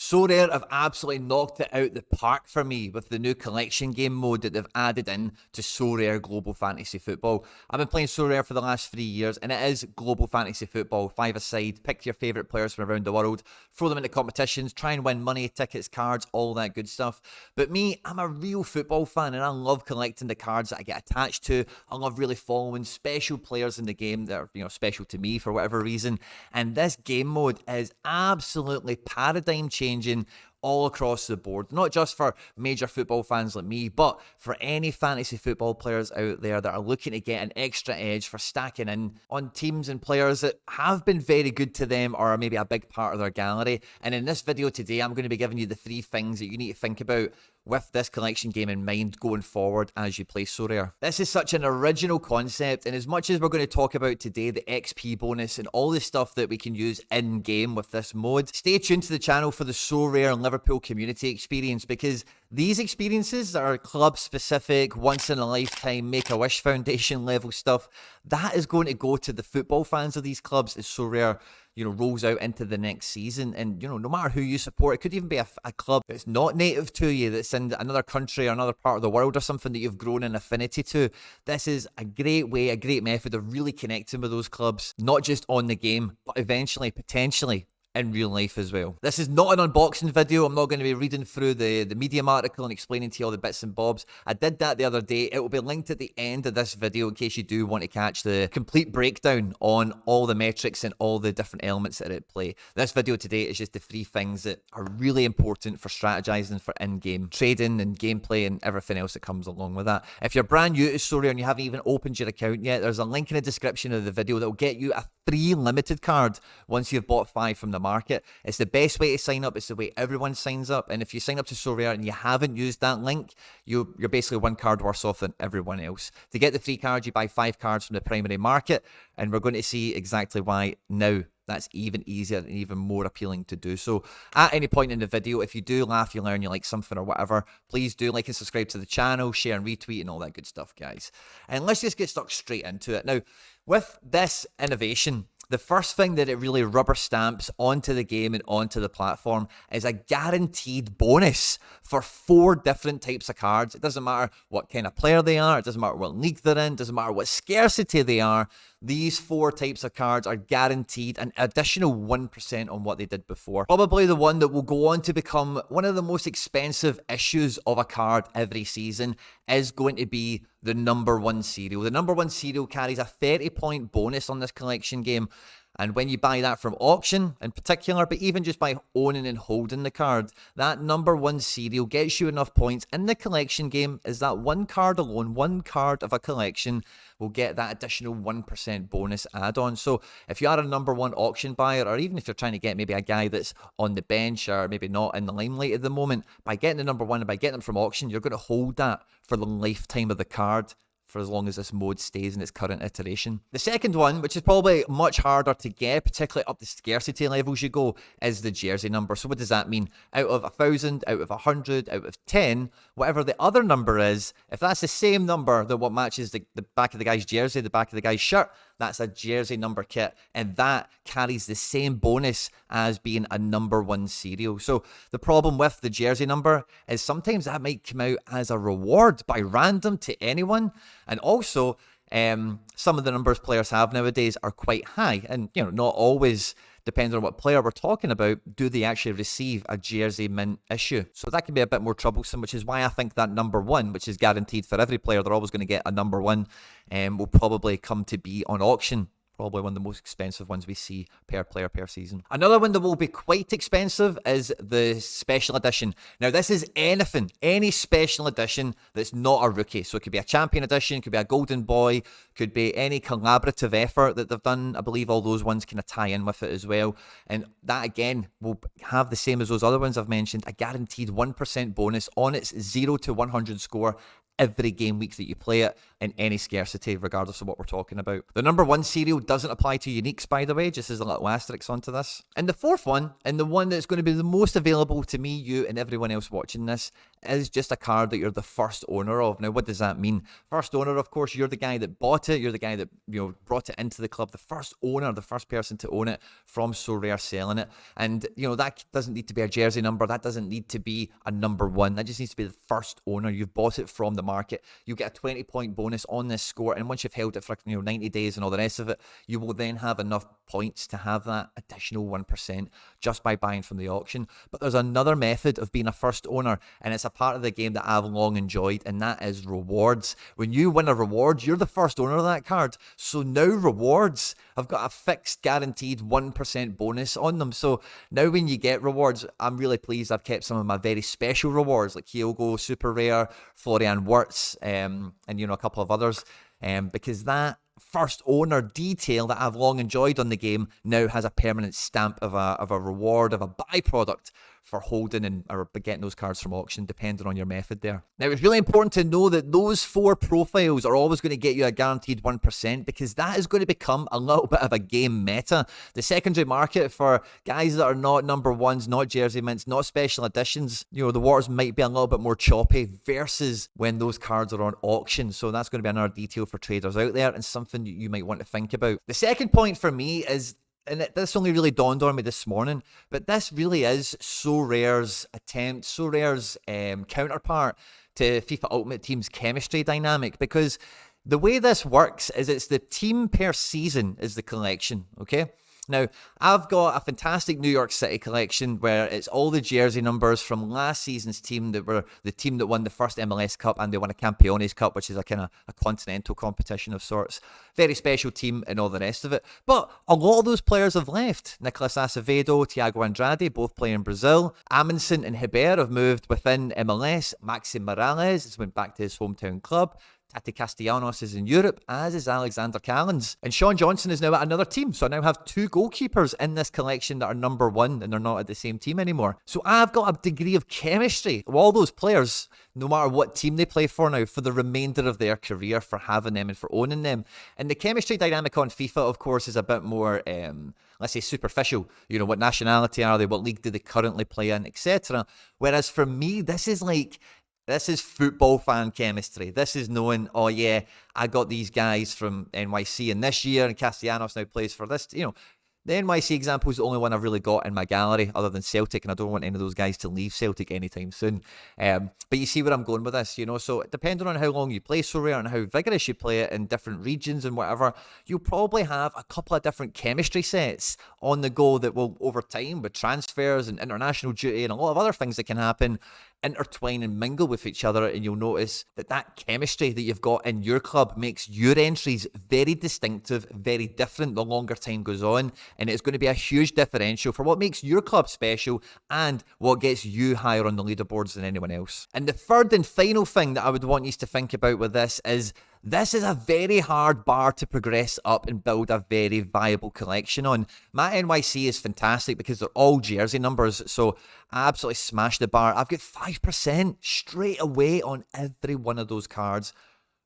Sorare have absolutely knocked it out the park for me with the new collection game mode that they've added in to Sorare Global Fantasy Football. I've been playing Sorare for the last 3 years, and it is Global Fantasy Football, 5-a-side, pick your favourite players from around the world, throw them into competitions, try and win money, tickets, cards, all that good stuff. But me, I'm a real football fan, and I love collecting the cards that I get attached to. I love really following special players in the game that are, special to me for whatever reason. And this game mode is absolutely paradigm changing all across the board, not just for major football fans like me, but for any fantasy football players out there that are looking to get an extra edge for stacking in on teams and players that have been very good to them or are maybe a big part of their gallery. And in this video today, I'm going to be giving you the 3 things that you need to think about with this collection game in mind going forward as you play Sorare. This is such an original concept, and as much as we're going to talk about today the XP bonus and all the stuff that we can use in-game with this mode, stay tuned to the channel for the Sorare and Liverpool community experience, because these experiences that are club-specific, once-in-a-lifetime, Make-A-Wish Foundation level stuff, that is going to go to the football fans of these clubs as Sorare rolls out into the next season. And, no matter who you support, it could even be a club that's not native to you, that's in another country or another part of the world or something that you've grown an affinity to. This is a great way, a great method of really connecting with those clubs, not just on the game, but eventually, potentially, in real life as well. This is not an unboxing video. I'm not going to be reading through the Medium article and explaining to you all the bits and bobs. I did that the other day. It will be linked at the end of this video in case you do want to catch the complete breakdown on all the metrics and all the different elements that are at play. This video today is just the 3 things that are really important for strategizing for in-game trading and gameplay and everything else that comes along with that. If you're brand new to Sorare and you haven't even opened your account yet, there's a link in the description of the video that will get you a free limited card once you've bought 5 from the market. It's the best way to sign up. It's the way everyone signs up. And if you sign up to Sorare and you haven't used that link, you're basically 1 card worse off than everyone else. To get the free card, you buy 5 cards from the primary market, and we're going to see exactly why now. That's even easier and even more appealing to do. So at any point in the video, if you do laugh, you learn, you like something or whatever, please do like and subscribe to the channel, share and retweet and all that good stuff, guys. And let's just get stuck straight into it. Now, with this innovation, the first thing that it really rubber stamps onto the game and onto the platform is a guaranteed bonus for 4 different types of cards. It doesn't matter what kind of player they are. It doesn't matter what league they're in. It doesn't matter what scarcity they are. These 4 types of cards are guaranteed an additional 1% on what they did before. Probably the one that will go on to become one of the most expensive issues of a card every season is going to be the number 1 serial. The number 1 serial carries a 30-point bonus on this collection game. And when you buy that from auction in particular, but even just by owning and holding the card, that number 1 serial gets you enough points in the collection game as that 1 card alone, 1 card of a collection will get that additional 1% bonus add-on. So if you are a number 1 auction buyer, or even if you're trying to get maybe a guy that's on the bench or maybe not in the limelight at the moment, by getting the number 1 and by getting them from auction, you're going to hold that for the lifetime of the card, for as long as this mode stays in its current iteration. The second one, which is probably much harder to get, particularly up the scarcity levels you go, is the jersey number. So what does that mean? Out of 1,000, out of 100, out of 10, whatever the other number is, if that's the same number that what matches the back of the guy's jersey, the back of the guy's shirt, that's a jersey number kit, and that carries the same bonus as being a number 1 serial. So the problem with the jersey number is sometimes that might come out as a reward by random to anyone, and also some of the numbers players have nowadays are quite high, and not always, depending on what player we're talking about, do they actually receive a jersey mint issue. So that can be a bit more troublesome, which is why I think that number 1, which is guaranteed for every player, they're always going to get a number 1, will probably come to be on auction. Probably one of the most expensive ones we see per player per season. Another one that will be quite expensive is the special edition. Now, this is anything, any special edition that's not a rookie. So it could be a champion edition, could be a golden boy, could be any collaborative effort that they've done. I believe all those ones kind of tie in with it as well. And that, again, will have the same as those other ones I've mentioned, a guaranteed 1% bonus on its 0 to 100 score every game week that you play it in any scarcity, regardless of what we're talking about. The number 1 serial doesn't apply to uniques, by the way, just as a little asterisk onto this. And the fourth one, and the one that's going to be the most available to me, you, and everyone else watching this, is just a card that you're the first owner of. Now, what does that mean? First owner, of course, you're the guy that bought it, you're the guy that, brought it into the club, the first owner, the first person to own it from Sorare selling it. And, that doesn't need to be a jersey number, that doesn't need to be a number 1, that just needs to be the first owner. You've bought it from the market, you get a 20-point bonus on this score, and once you've held it for 90 days and all the rest of it, you will then have enough points to have that additional 1% just by buying from the auction. But there's another method of being a first owner, and it's a part of the game that I've long enjoyed, and that is rewards. When you win a reward, you're the first owner of that card, so now rewards have got a fixed guaranteed 1% bonus on them. So now when you get rewards, I'm really pleased I've kept some of my very special rewards like Kyogo, Super Rare, Florian Wirtz, and a couple of others, because that first owner detail that I've long enjoyed on the game now has a permanent stamp of a reward, of a byproduct for holding or getting those cards from auction, depending on your method there. Now, it's really important to know that those 4 profiles are always going to get you a guaranteed 1%, because that is going to become a little bit of a game meta. The secondary market for guys that are not number 1s, not jersey mints, not special editions, the waters might be a little bit more choppy versus when those cards are on auction. So that's going to be another detail for traders out there, and something you might want to think about. The second point for me is, and this only really dawned on me this morning, but this really is Sorare's attempt, Sorare's counterpart to FIFA Ultimate Team's chemistry dynamic, because the way this works is it's the team per season is the collection, okay? Now, I've got a fantastic New York City collection where it's all the jersey numbers from last season's team that were the team that won the first MLS Cup, and they won a Campeones Cup, which is a kind of a continental competition of sorts. Very special team and all the rest of it. But a lot of those players have left. Nicolas Acevedo, Thiago Andrade, both play in Brazil. Amundsen and Hebert have moved within MLS. Maxi Morales has went back to his hometown club. Tati Castellanos is in Europe, as is Alexander Callens. And Sean Johnson is now at another team, so I now have 2 goalkeepers in this collection that are number 1, and they're not at the same team anymore. So I've got a degree of chemistry with all those players, no matter what team they play for now, for the remainder of their career, for having them and for owning them. And the chemistry dynamic on FIFA, of course, is a bit more, let's say, superficial. What nationality are they, what league do they currently play in, etc. Whereas for me, this is football fan chemistry. This is knowing, oh yeah, I got these guys from NYC in this year, and Castellanos now plays for this. The NYC example is the only one I've really got in my gallery other than Celtic, and I don't want any of those guys to leave Celtic anytime soon. But you see where I'm going with this, So depending on how long you play Sorare and how vigorous you play it in different regions and whatever, you'll probably have a couple of different chemistry sets on the go that will, over time, with transfers and international duty and a lot of other things that can happen, intertwine and mingle with each other, and you'll notice that chemistry that you've got in your club makes your entries very distinctive, very different the longer time goes on, and it's going to be a huge differential for what makes your club special and what gets you higher on the leaderboards than anyone else. And the third and final thing that I would want you to think about with this is a very hard bar to progress up and build a very viable collection on. My NYC is fantastic because they're all jersey numbers, so I absolutely smashed the bar. I've got 5% straight away on every one of those cards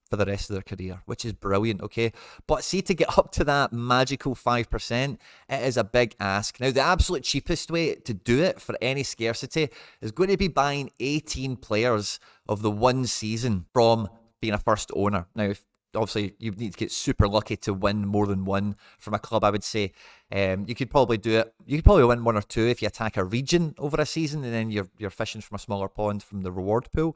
for the rest of their career, which is brilliant, okay? But see, to get up to that magical 5%, it is a big ask. Now, the absolute cheapest way to do it for any scarcity is going to be buying 18 players of the one season from being a first owner. Now, obviously, you need to get super lucky to win more than one from a club, I would say. You could probably do it. You could probably win 1 or 2 if you attack a region over a season, and then you're fishing from a smaller pond from the reward pool.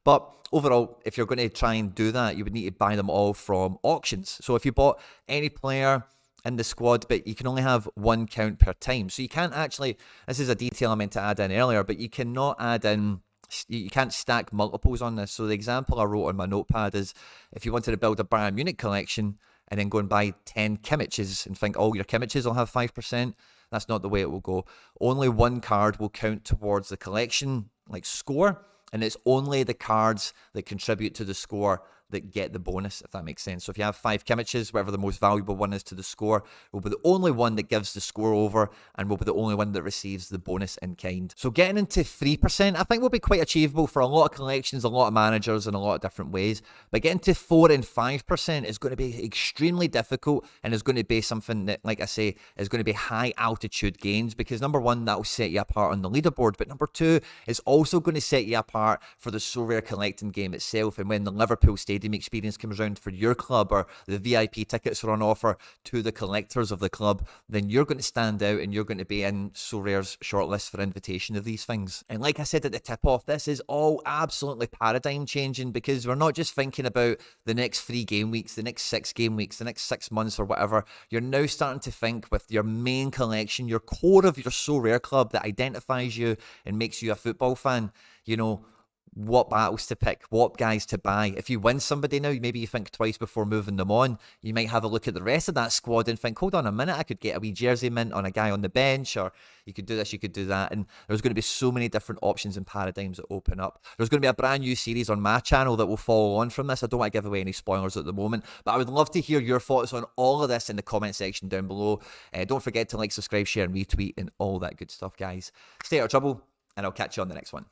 But overall, if you're going to try and do that, you would need to buy them all from auctions. So if you bought any player in the squad, but you can only have 1 count per time. So you can't actually, this is a detail I meant to add in earlier, but you cannot add in, you can't stack multiples on this. So the example I wrote on my notepad is, if you wanted to build a Bayern Munich collection and then go and buy 10 Kimmiches and think all your Kimmiches will have 5%, that's not the way it will go. Only 1 card will count towards the collection, like score, and it's only the cards that contribute to the score that get the bonus, if that makes sense. So if you have 5 Kimmiches, whatever the most valuable one is to the score, will be the only one that gives the score over and will be the only one that receives the bonus in kind. So getting into 3%, I think will be quite achievable for a lot of collections, a lot of managers in a lot of different ways. But getting to 4 and 5% is going to be extremely difficult, and is going to be something that, like I say, is going to be high altitude gains, because number one, that will set you apart on the leaderboard, but number two, it's also going to set you apart for the Sorare collecting game itself. And when the Liverpool Stadium experience comes around for your club, or the VIP tickets are on offer to the collectors of the club, then you're going to stand out and you're going to be in Sorare's shortlist for invitation of these things. And like I said at the tip off, this is all absolutely paradigm changing, because we're not just thinking about the next 3 game weeks, the next 6 game weeks, the next 6 months or whatever. You're now starting to think with your main collection, your core of your Sorare club that identifies you and makes you a football fan, you know, what battles to pick, what guys to buy. If you win somebody now, maybe you think twice before moving them on. You might have a look at the rest of that squad and think, hold on a minute, I could get a wee jersey mint on a guy on the bench, or you could do this, you could do that. And there's going to be so many different options and paradigms that open up. There's going to be a brand new series on my channel that will follow on from this. I don't want to give away any spoilers at the moment, but I would love to hear your thoughts on all of this in the comment section down below. Don't forget to like, subscribe, share, and retweet, and all that good stuff, guys. Stay out of trouble, and I'll catch you on the next one.